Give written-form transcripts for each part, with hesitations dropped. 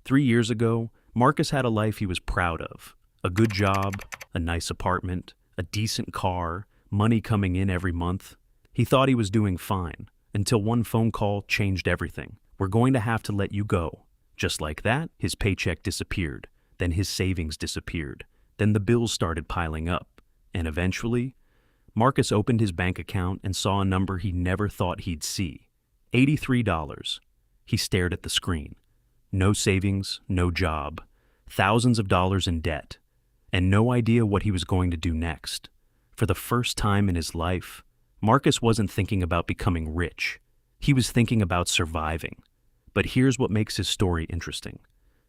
3 years ago, Marcus had a life he was proud of. A good job, a nice apartment, a decent car, money coming in every month. He thought he was doing fine, until one phone call changed everything. "We're going to have to let you go." Just like that, his paycheck disappeared. Then his savings disappeared. Then the bills started piling up. And eventually, Marcus opened his bank account and saw a number he never thought he'd see. $83. He stared at the screen. No savings, no job, thousands of dollars in debt, and no idea what he was going to do next. For the first time in his life, Marcus wasn't thinking about becoming rich. He was thinking about surviving. But here's what makes his story interesting.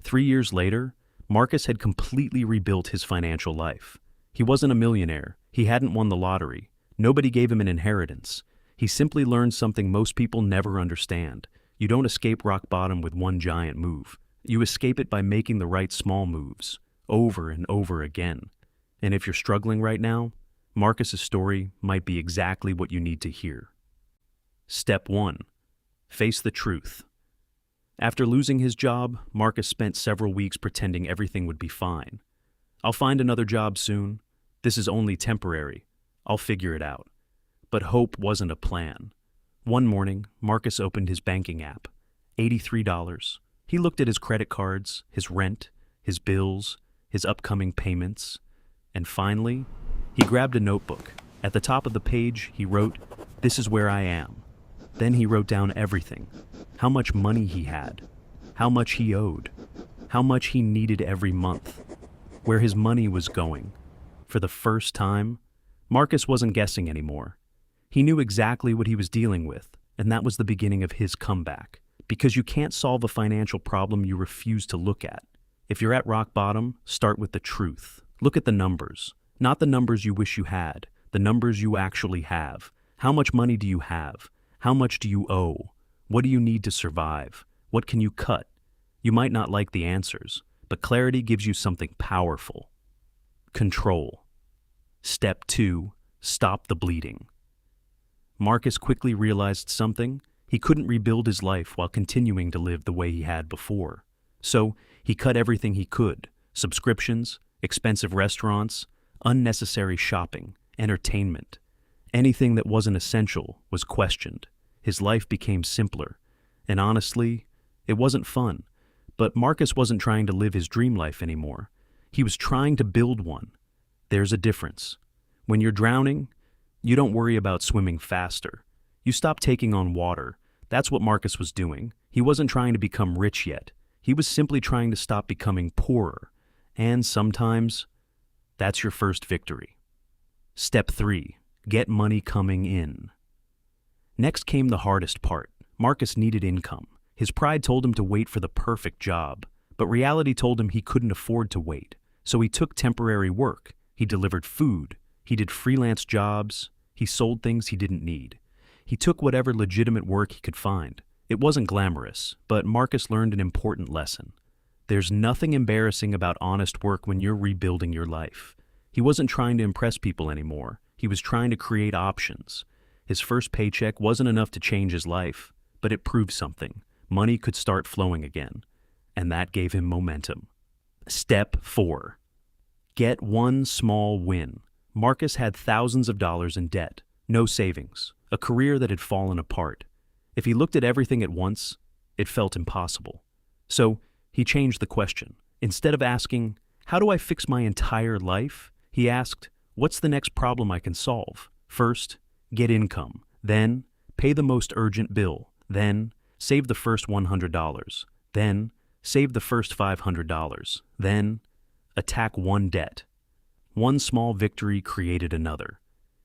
3 years later, Marcus had completely rebuilt his financial life. He wasn't a millionaire. He hadn't won the lottery. Nobody gave him an inheritance. He simply learned something most people never understand. You don't escape rock bottom with one giant move. You escape it by making the right small moves, over and over again. And if you're struggling right now, Marcus's story might be exactly what you need to hear. Step 1. Face the truth. After losing his job, Marcus spent several weeks pretending everything would be fine. "I'll find another job soon. This is only temporary. I'll figure it out." But hope wasn't a plan. One morning, Marcus opened his banking app. $83. He looked at his credit cards, his rent, his bills, his upcoming payments, and finally, he grabbed a notebook. At the top of the page, he wrote, "This is where I am." Then he wrote down everything. How much money he had, how much he owed, how much he needed every month, where his money was going. For the first time, Marcus wasn't guessing anymore. He knew exactly what he was dealing with, and that was the beginning of his comeback. Because you can't solve a financial problem you refuse to look at. If you're at rock bottom, start with the truth. Look at the numbers. Not the numbers you wish you had, the numbers you actually have. How much money do you have? How much do you owe? What do you need to survive? What can you cut? You might not like the answers, but clarity gives you something powerful. Control. Step 2. Stop the bleeding. Marcus quickly realized something. He couldn't rebuild his life while continuing to live the way he had before. So he cut everything he could: subscriptions, expensive restaurants, unnecessary shopping, entertainment. Anything that wasn't essential was questioned. His life became simpler. And honestly, it wasn't fun. But Marcus wasn't trying to live his dream life anymore. He was trying to build one. There's a difference. When you're drowning, you don't worry about swimming faster. You stop taking on water. That's what Marcus was doing. He wasn't trying to become rich yet. He was simply trying to stop becoming poorer. And sometimes, that's your first victory. Step 3. Get money coming in. Next came the hardest part. Marcus needed income. His pride told him to wait for the perfect job, but reality told him he couldn't afford to wait. So he took temporary work. He delivered food. He did freelance jobs. He sold things he didn't need. He took whatever legitimate work he could find. It wasn't glamorous, but Marcus learned an important lesson. There's nothing embarrassing about honest work when you're rebuilding your life. He wasn't trying to impress people anymore. He was trying to create options. His first paycheck wasn't enough to change his life, but it proved something. Money could start flowing again, and that gave him momentum. Step 4. Get one small win. Marcus had thousands of dollars in debt, no savings, a career that had fallen apart. If he looked at everything at once, it felt impossible. So he changed the question. Instead of asking, "How do I fix my entire life?" he asked, "What's the next problem I can solve?" First, get income. Then, pay the most urgent bill. Then, save the first $100. Then, save the first $500. Then, attack one debt. One small victory created another.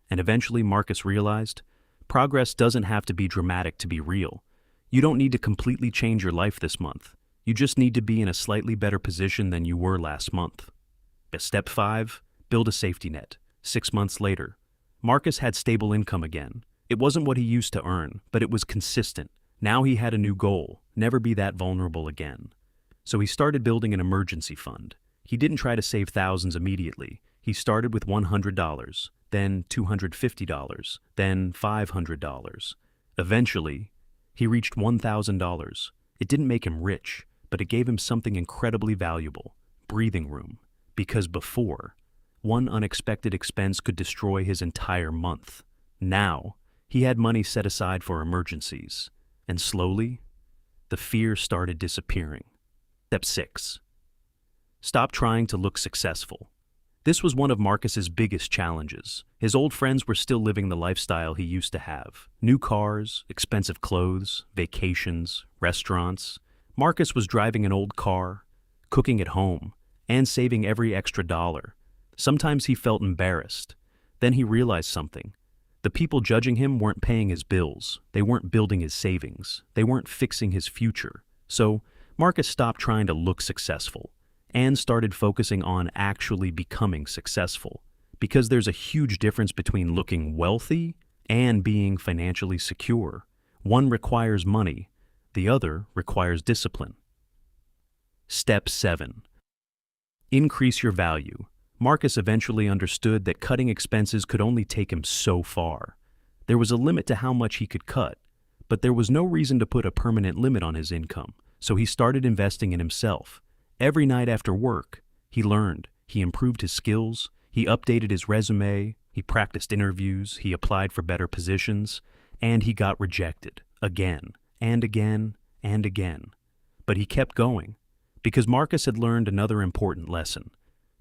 And eventually Marcus realized, progress doesn't have to be dramatic to be real. You don't need to completely change your life this month. You just need to be in a slightly better position than you were last month. Step 5. Build a safety net. 6 months later, Marcus had stable income again. It wasn't what he used to earn, but it was consistent. Now he had a new goal: never be that vulnerable again. So he started building an emergency fund. He didn't try to save thousands immediately. He started with $100, then $250, then $500. Eventually, he reached $1,000. It didn't make him rich, but it gave him something incredibly valuable: breathing room. Because before, one unexpected expense could destroy his entire month. Now, he had money set aside for emergencies. And slowly, the fear started disappearing. Step 6. Stop trying to look successful. This was one of Marcus's biggest challenges. His old friends were still living the lifestyle he used to have. New cars, expensive clothes, vacations, restaurants. Marcus was driving an old car, cooking at home, and saving every extra dollar. Sometimes he felt embarrassed. Then he realized something. The people judging him weren't paying his bills. They weren't building his savings. They weren't fixing his future. So, Marcus stopped trying to look successful and started focusing on actually becoming successful. Because there's a huge difference between looking wealthy and being financially secure. One requires money, the other requires discipline. Step 7. Increase your value. Marcus eventually understood that cutting expenses could only take him so far. There was a limit to how much he could cut, but there was no reason to put a permanent limit on his income, so he started investing in himself. Every night after work, he learned, he improved his skills, he updated his resume, he practiced interviews, he applied for better positions, and he got rejected again and again and again. But he kept going, because Marcus had learned another important lesson.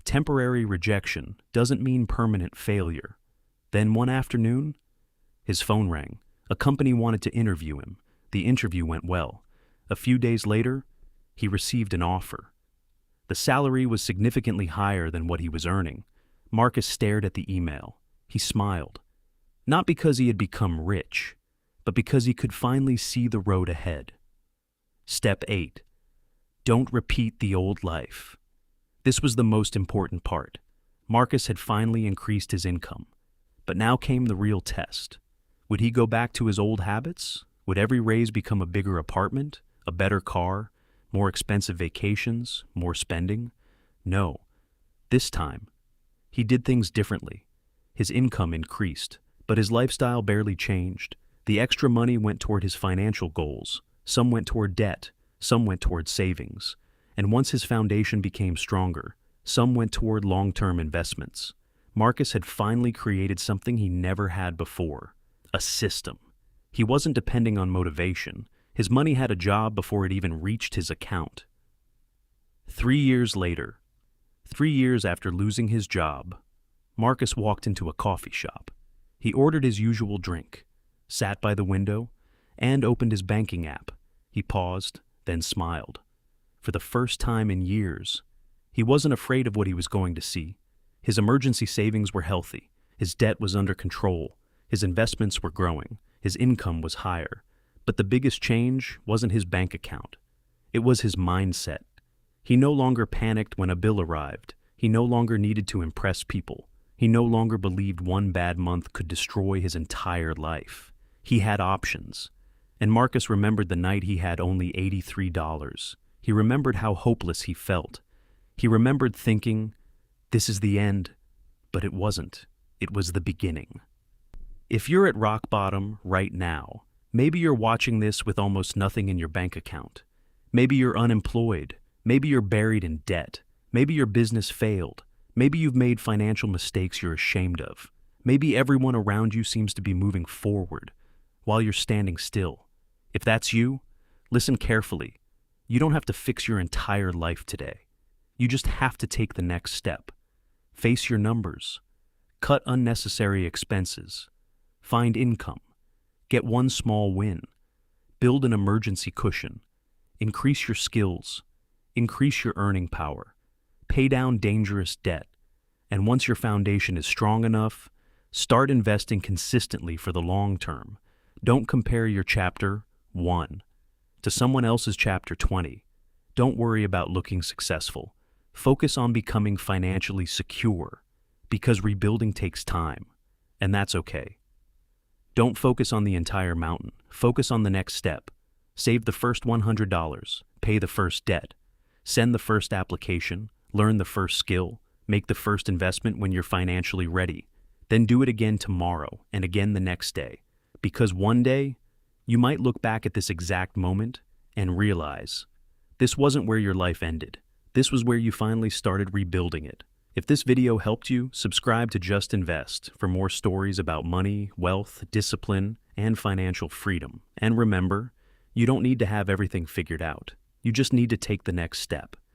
Temporary rejection doesn't mean permanent failure. Then one afternoon, his phone rang. A company wanted to interview him. The interview went well. A few days later, he received an offer. The salary was significantly higher than what he was earning. Marcus stared at the email. He smiled. Not because he had become rich, but because he could finally see the road ahead. Step 8. Don't repeat the old life. This was the most important part. Marcus had finally increased his income. But now came the real test. Would he go back to his old habits? Would every raise become a bigger apartment, a better car, more expensive vacations, more spending? No. This time, he did things differently. His income increased, but his lifestyle barely changed. The extra money went toward his financial goals. Some went toward debt. Some went toward savings. And once his foundation became stronger, some went toward long-term investments. Marcus had finally created something he never had before: a system. He wasn't depending on motivation. His money had a job before it even reached his account. 3 years later, 3 years after losing his job, Marcus walked into a coffee shop. He ordered his usual drink, sat by the window, and opened his banking app. He paused, then smiled. For the first time in years, he wasn't afraid of what he was going to see. His emergency savings were healthy. His debt was under control. His investments were growing. His income was higher. But the biggest change wasn't his bank account. It was his mindset. He no longer panicked when a bill arrived. He no longer needed to impress people. He no longer believed one bad month could destroy his entire life. He had options. And Marcus remembered the night he had only $83. He remembered how hopeless he felt. He remembered thinking, this is the end. But it wasn't. It was the beginning. If you're at rock bottom right now, maybe you're watching this with almost nothing in your bank account. Maybe you're unemployed. Maybe you're buried in debt. Maybe your business failed. Maybe you've made financial mistakes you're ashamed of. Maybe everyone around you seems to be moving forward while you're standing still. If that's you, listen carefully. You don't have to fix your entire life today. You just have to take the next step. Face your numbers. Cut unnecessary expenses. Find income. Get one small win. Build an emergency cushion. Increase your skills. Increase your earning power. Pay down dangerous debt. And once your foundation is strong enough, start investing consistently for the long term. Don't compare your chapter 1 to someone else's chapter 20. Don't worry about looking successful. Focus on becoming financially secure, because rebuilding takes time, and that's okay. Don't focus on the entire mountain. Focus on the next step. Save the first $100. Pay the first debt. Send the first application. Learn the first skill. Make the first investment when you're financially ready. Then do it again tomorrow and again the next day. Because one day, you might look back at this exact moment and realize, This wasn't where your life ended. This was where you finally started rebuilding it. If this video helped you, subscribe to Just Invest for more stories about money, wealth, discipline, and financial freedom. And remember, you don't need to have everything figured out. You just need to take the next step.